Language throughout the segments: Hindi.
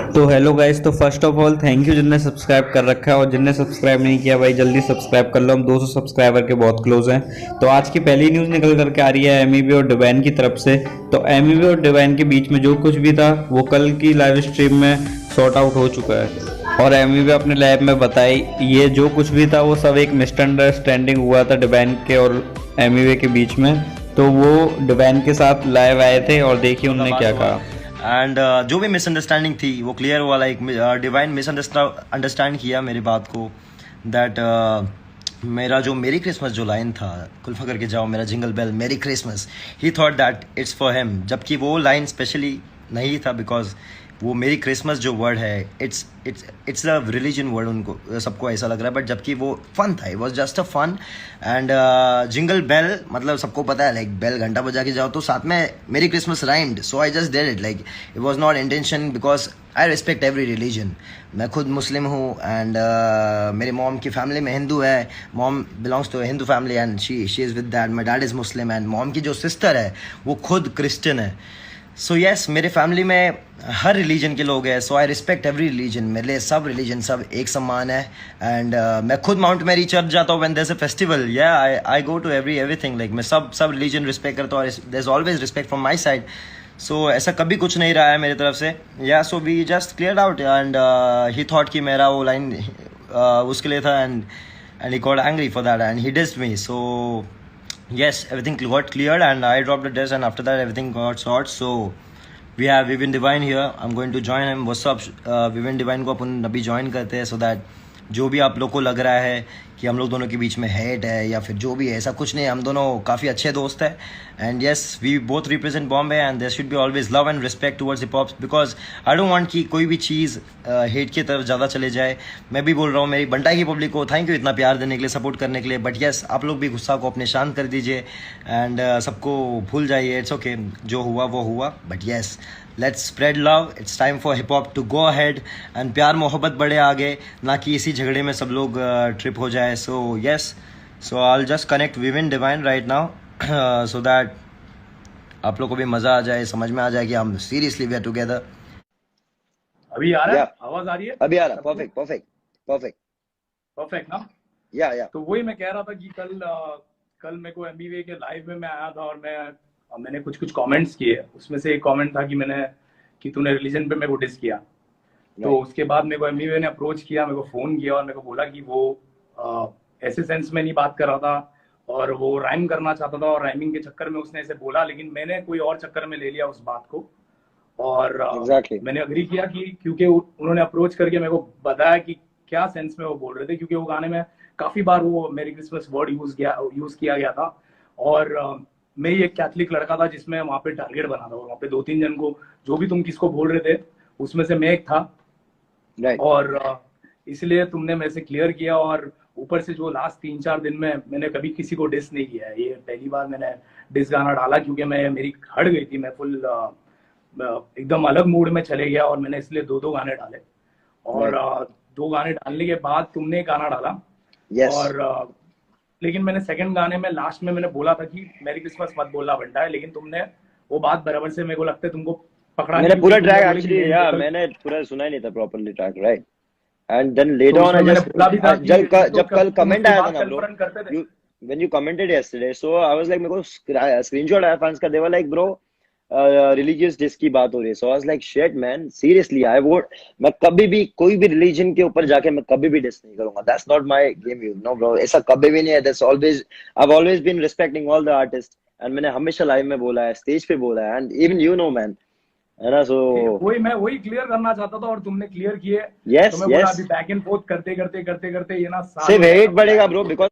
तो हेलो गाइस, तो first of all thank you जिनने सब्सक्राइब कर रखा है, और जिनने सब्सक्राइब नहीं किया भाई जल्दी सब्सक्राइब कर लो। हम 200 सब्सक्राइबर के बहुत क्लोज हैं। तो आज की पहली न्यूज़ निकल करके आ रही है एमईबी और डिवाइन की तरफ से। तो एमईबी और डिवाइन के बीच में जो कुछ भी था वो कल की लाइव स्ट्रीम में सॉर्ट आउट हो चुका है। और एमईबी अपने लैब में बताई ये जो कुछ भी था वो सब एक मिसअंडरस्टैंडिंग हुआ था डिवाइन के और एमईबी के बीच में। तो वो डिवाइन के साथ लाइव आए थे और देखिए उन्होंने क्या कहा। एंड जो भी मिसअंडरस्टैंडिंग थी वो क्लियर हुआ। लाइक डिवाइन मिसअंडरस्टैंड किया मेरी बात को, दैट मेरा जो मेरी क्रिसमस जो लाइन था, कुल्फा करके जाओ मेरा jingle bell merry Christmas, he thought that it's for him, जबकि वो लाइन स्पेशली नहीं था। बिकॉज वो मेरी क्रिसमस जो वर्ड है इट्स अ रिलीजन वर्ड, उनको सबको ऐसा लग रहा है, बट जबकि वो फन था, it was just a fun. And jingle bell मतलब सबको पता है, लाइक बेल घंटा बजा के जाओ, तो साथ में मेरी Christmas rhymed, so I just did it. Like it was not intention, because I respect every religion. मैं खुद मुस्लिम हूँ एंड मेरे मॉम की फैमिली में हिंदू है, mom belongs to Hindu family and she is with that, my dad is Muslim and mom की जो सिस्टर है वो खुद क्रिश्चियन है। सो येस, मेरे फैमिली में हर रिलीजन के लोग हैं, सो आई रिस्पेक्ट एवरी रिलीजन। मेरे लिए सब रिलीजन सब एक समान है। एंड मैं खुद माउंट मैरी चर्च जाता हूँ when there is a festival, या I go to everything. Like मैं सब रिलीजन रिस्पेक्ट करता हूँ, there is always respect from my side. So ऐसा कभी कुछ नहीं रहा है मेरी तरफ से। Yeah so we just clear out and he thought कि मेरा वो लाइन उसके लिए था, and he got angry for that and he dissed me. So yes, everything got cleared and I dropped the test, and after that everything got sorted. So we have Vivin Divine here. I'm going to join him. What's up? Vivin Divine को अपन अभी ज्वाइन करते हैं, so that जो भी आप लोग को लग रहा है कि हम लोग दोनों के बीच में हेट है या फिर जो भी है, ऐसा कुछ नहीं। हम दोनों काफ़ी अच्छे दोस्त हैं। And yes, we both represent Bombay and there should be always love and respect towards hip hop, because I don't want कि कोई भी चीज़ हेट की तरफ ज़्यादा चले जाए। मैं भी बोल रहा हूँ मेरी बंटाई की पब्लिक को थैंक यू इतना प्यार देने के लिए, सपोर्ट करने के लिए। बट येस, आप लोग भी गुस्सा को अपने शांत कर दीजिए एंड सबको भूल जाइए। इट्स ओके, जो हुआ वो हुआ। But yes, let's spread love, it's time for hip hop to go ahead and प्यार मोहब्बत बढ़े आगे, ना कि इसी झगड़े में सब लोग ट्रिप हो जाए। So yes, so I will just connect woven divine right now so that आप लोग को भी मजा आ जाए, समझ में आ जाए कि हम सीरियसली वी आर टुगेदर। अभी आ रहा है? या आवाज आ रही है? अभी आ रहा। Perfect perfect perfect. परफेक्ट ना? या तो वही मैं कह रहा था कि कल मेरे को एमबीवे के लाइव में मैं आया था और मैंने कुछ कमेंट्स किए। उसमें से एक कमेंट था कि तूने रिलीजन पे मेरे को डिस किया। तो उसके बाद मेरे को एमबीवे ने अप्रोच किया, मेरे को फोन किया और मेरे को बोला कि वो ऐसे सेंस में नहीं बात कर रहा था और वो राइम करना चाहता था, और राइमिंग के चक्कर में उसने ऐसे बोला, लेकिन मैंने कोई और चक्कर में ले लिया उस बात को। और मैंने अग्री किया कि क्योंकि उन्होंने अप्रोच करके मेरे को बताया कि क्या सेंस में वो बोल रहे थे, क्योंकि वो गाने में काफी बार वो मेरी क्रिसमस वर्ड यूज किया गया था। और मैं ही एक कैथलिक लड़का था जिसमें वहां पे टारगेट बना था, और वहां पे 2-3 जन को, जो भी तुम किसको बोल रहे थे उसमें से मैं एक था। और इसलिए तुमने मेरे से क्लियर किया। और ऊपर से जो लास्ट 3-4 दिन में मैंने कभी किसी को डिस नहीं किया है, ये पहली बार मैंने डिस गाना डाला, क्योंकि मेरी हट गई थी, मैं फुल एकदम अलग मूड में चले गया, और मैंने इसलिए 2 गाने डाले। और 2 गाने डालने के बाद तुमने एक गाना डाला। और लेकिन मैंने सेकंड गाने में लास्ट में मैंने बोला था कि मैरी क्रिसमस मत बोलना बनता है, लेकिन तुमने वो बात बराबर से, मेरे को लगता है तुमको पकड़ा। मैंने पूरा ट्रैक एक्चुअली, या मैंने पूरा सुना ही नहीं था properly track, right? And then later on I just, जब कल कमेंट आया था ना bro, when you commented yesterday, so I was like, मेरे को स्क्रीनशॉट आया फैंस का, they were like bro religious diss की बात हो रही है। So I was like shit man, seriously I vote, मैं कभी भी कोई भी रिलीजन के ऊपर जाके मैं कभी भी डिस नहीं करूंगा। That's not my game, you know bro, ऐसा कभी भी नहीं है। That's always, I have always been respecting all the artist, and मैंने हमेशा लाइव में बोला है, स्टेज पे बोला है, and even you know man, है ना? सो वही क्लियर करना चाहता था और तुमने क्लियर किए। यस तो मैं बोला अभी बैक एंड फोर्थ करते ये ना सिर्फ हेट बढ़ेगा bro, because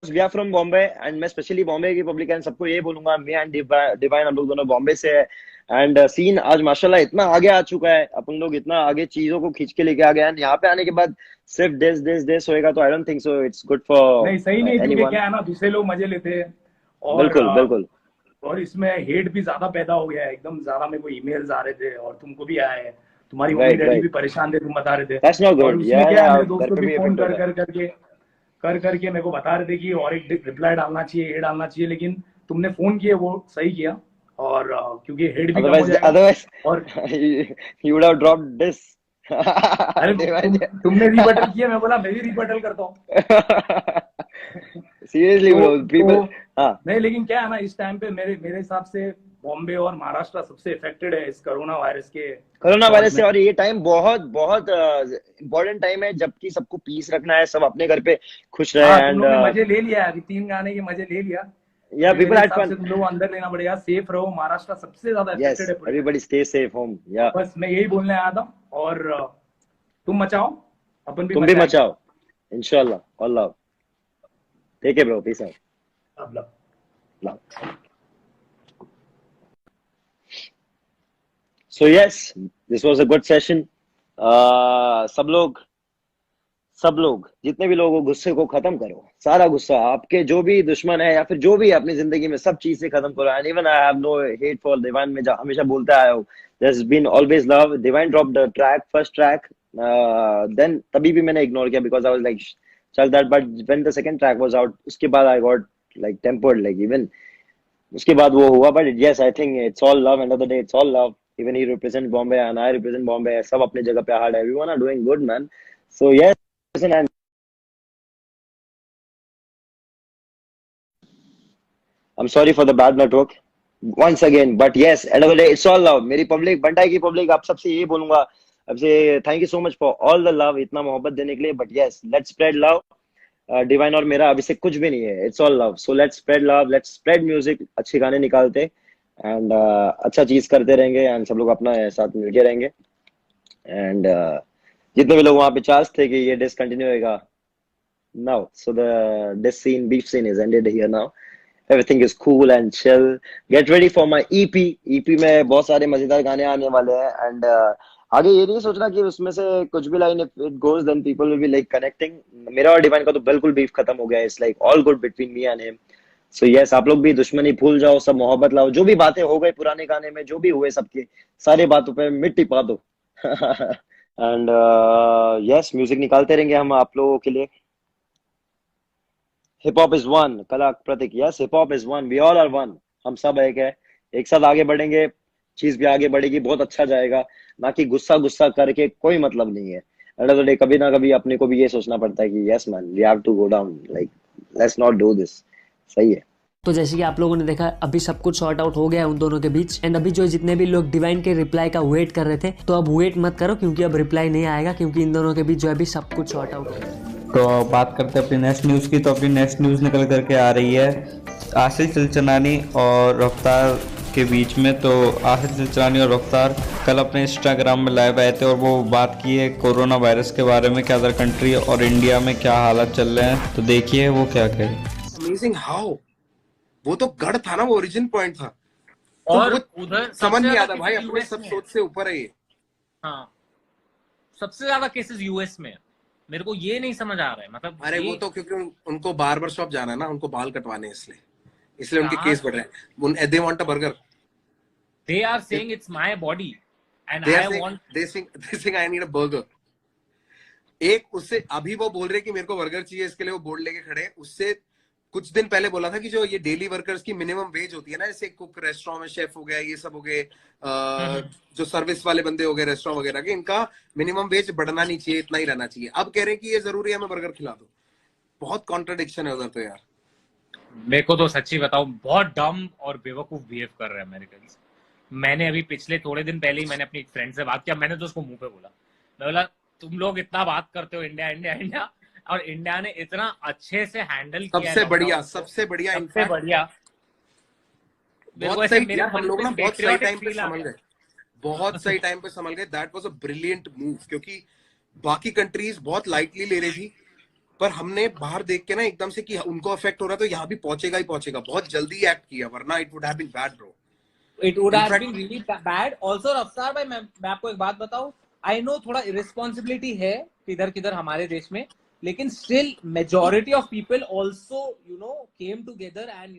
we are from Bombay and मैं स्पेशली बॉम्बे की पब्लिक एंड सबको ये बोलूंगा, मैं एंड डिवाइन हम लोग दोनों बॉम्बे से है। एंड सीन आज माशाल्लाह इतना आगे आ चुका है, अपन लोग इतना आगे चीजों को खींच के लेके आ गए हैं। यहाँ पे आने के बाद सिर्फ देश होएगा तो I don't think so it's good for नहीं, सही नहीं, क्योंकि क्या है ना, दूसरे लोग मजे लेते हैं। और बिल्कुल और इसमें हेट भी ज्यादा पैदा हो गया है, एकदम ज्यादा। मेरे को ईमेल्स आ रहे थे और तुमको भी आए हैं, तुम्हारी मम्मी डैडी भी परेशान थे, तुम बता रहे थे। That's not good. क्या है, मेरे दोस्तों भी फोन करके मेरे को बता रहे थे कि और एक रिप्लाई डालना चाहिए, ये डालना चाहिए, लेकिन तुमने फोन किया वो सही किया। और क्योंकि हेड भी कम हो जाएगा। otherwise और you would have dropped this. अरे तुमने रिबटल किया, मैं बोला मैं भी रिबटल करता हूँ। Seriously bro, people. हाँ नहीं, लेकिन क्या है ना, इस टाइम पे मेरे हिसाब से बॉम्बे और महाराष्ट्र सबसे इफेक्टेड है इस कोरोना वायरस के कोरोना दौर वायरस से, में। और ये टाइम बहुत बहुत इम्पोर्टेंट टाइम है, जबकि सबको पीस रखना है, सब अपने घर पे खुश रहे। हाँ, तुम एंड लोग ने मजे ले लिया है, अभी 3 गाने के मजे ले लिया। या अभी पीपल मेरे हैड हिसाब फन। से तुम लोग को अंदर लेना पड़ेगा, सेफ रहो, महाराष्ट्र सबसे ज्यादा यस, इफेक्टेड है पूरे everybody country. Stay safe home. या बस मैं यही बोलने आया था। और तुम मचाओ, अपन भी तुम भी मचाएंगे। मचाओ, इंशाल्लाह। All love, take care bro, peace out, अब लो। Love. So yes, this was a good session. सब लोग जितने भी लोग हो, गुस्से को खत्म करो, सारा गुस्सा, आपके जो भी दुश्मन है या फिर जो भी है अपनी जिंदगी में, सब चीज से खत्म करो। And even I have no hate for Divine, में हमेशा बोलता आया हूँ, there has been always love. Divine drop the track, first track, then तभी भी मैंने इग्नोर किया, बिकॉज आई वाज लाइक चल that, but when the second track was out, उसके बाद I got like tempered, like even उसके बाद वो हुआ। But yes, I think it's all love, end of the day it's all love. Even he represent Bombay and I represent Bombay, सब अपनी जगह पे हार्ड है, everyone are doing good man. So yes, and I'm sorry for the bad network once again, but yes, end of the day, it's all love. मेरी पब्लिक, बंटाई की पब्लिक, आप सबसे ये बोलूंगा, अब से thank you so much for all the love, इतना मोहब्बत देने के लिए। But yes, let's spread love. Divine और मेरा अभी से कुछ भी नहीं है, it's all love. So let's spread love, let's spread music, अच्छे गाने निकालते एंड अच्छा चीज करते रहेंगे, एंड सब लोग अपना साथ मिलके रहेंगे। एंड जितने भी लोग वहां पे चार्ज थे कि ये डिसकंटिन्यू होगा, now so the diss scene, beef scene is ended here now. Everything is cool and chill. Get ready for my EP. EP में बहुत सारे मजेदार गाने आने वाले हैं, एंड आगे ये नहीं सोचना कि उसमें से कुछ भी line, if it goes then people will be like connecting. मेरा और डिवाइन का तो बिल्कुल बीफ खत्म हो गया, it's like all good between me and him. So yes, आप लोग भी दुश्मनी भूल जाओ, सब मोहब्बत लाओ, जो भी बातें हो गई पुराने गाने में, जो भी हुए, सबके सारे बातों पे मिट्टी पा दो। एंड यस, म्यूजिक निकालते रहेंगे हम आप लोगों के लिए। Hip hop is one, Kala Prateek, yes, hip hop is one, we all are one. हम सब एक है, एक साथ आगे बढ़ेंगे, चीज भी आगे बढ़ेगी, बहुत अच्छा जाएगा। ना कि गुस्सा गुस्सा करके कोई मतलब नहीं है। एंड ऑफ द डे, कभी ना कभी अपने को भी ये सोचना पड़ता है कि yes man, we have to go down, like let's not do this. सही है। तो जैसे कि आप लोगों ने देखा, अभी सब कुछ सॉर्ट आउट हो गया है उन दोनों के बीच। एंड अभी जो जितने भी लोग डिवाइन के रिप्लाई का वेट कर रहे थे, तो अब वेट मत करो, क्योंकि अब रिप्लाई नहीं आएगा, क्योंकि इन दोनों के बीच जो है अभी सब कुछ सॉर्ट आउट हो गया है। तो बात करते हैं अपनी नेक्स्ट न्यूज़ की। तो अपनी नेक्स्ट न्यूज़ निकल करके आ रही है आशिक चिलचनानी और रफ्तार के बीच में। तो आशिक चिलचनानी और रफ्तार कल अपने इंस्टाग्राम में लाइव आए थे और वो बात की है कोरोना वायरस के बारे में कि अदर कंट्री और इंडिया में क्या हालात चल रहे हैं। तो देखिए वो क्या कहे। अमेजिंग हाउ, वो तो गढ़ था ना, वो ओरिजिन पॉइंट था। और तो उधर समझ नहीं आता भाई, अपने सब सोच से ऊपर है ये। हाँ, सबसे ज्यादा केसेस यूएस में। मेरे को ये नहीं समझ आ रहा है, मतलब अरे वो तो क्योंकि उनको बार्बर शॉप जाना है ना, उनको बाल कटवाने, इसलिए उनके केस बढ़ रहे हैं। They want a burger, they are saying it's my body and I want, they saying I need a burger. एक उससे अभी वो बोल रहे कि मेरे को बर्गर चाहिए, इसके लिए वो बोर्ड लेके खड़े हैं। उससे कुछ दिन पहले बोला था कि जो ये डेली वर्कर्स की मिनिमम वेज होती है ना, जैसे कुक, रेस्टोरेंट में शेफ हो गया, ये सब हो गए, जो सर्विस वाले बंदे हो गए रेस्टोरेंट वगैरह के, इनका मिनिमम वेज बढ़ना नहीं चाहिए, इतना ही रहना चाहिए। अब कह रहे हैं कि ये जरूरी है हमें बर्गर खिला दो। बहुत कॉन्ट्रडिक्शन है उधर तो यार। मेरे को तो सच्ची बताऊं, बहुत डम और बेवकूफ बिहेव कर रहे हैं अमेरिकन। मैंने अभी पिछले थोड़े दिन पहले ही मैंने अपनी फ्रेंड से बात किया, मैंने तो उसको मुंह पे बोला, मैं बोला तुम लोग इतना बात करते हो इंडिया इंडिया इंडिया, और इंडिया ने इतना अच्छे से हैंडल किया, सबसे बढ़िया सबसे बढ़िया। बहुत सही यार, हम लोग ना बहुत सही टाइम पे संभल गए, बहुत सही टाइम पे संभल गए। That was a brilliant move, क्योंकि बाकी कंट्रीज बहुत लाइटली ले रही थी, पर हमने बाहर देख के ना एकदम से कि उनको अफेक्ट हो रहा है तो यहाँ भी पहुंचेगा ही पहुंचेगा, बहुत जल्दी एक्ट किया, वरना it would have been bad bro. It would have been really bad. Also, रफ्तार भाई, मैं आपको एक बात बताऊं, आई नो थोड़ा इरेस्पॉन्सिबिलिटी है किधर किधर हमारे देश में, लेकिन still majority of people also came together and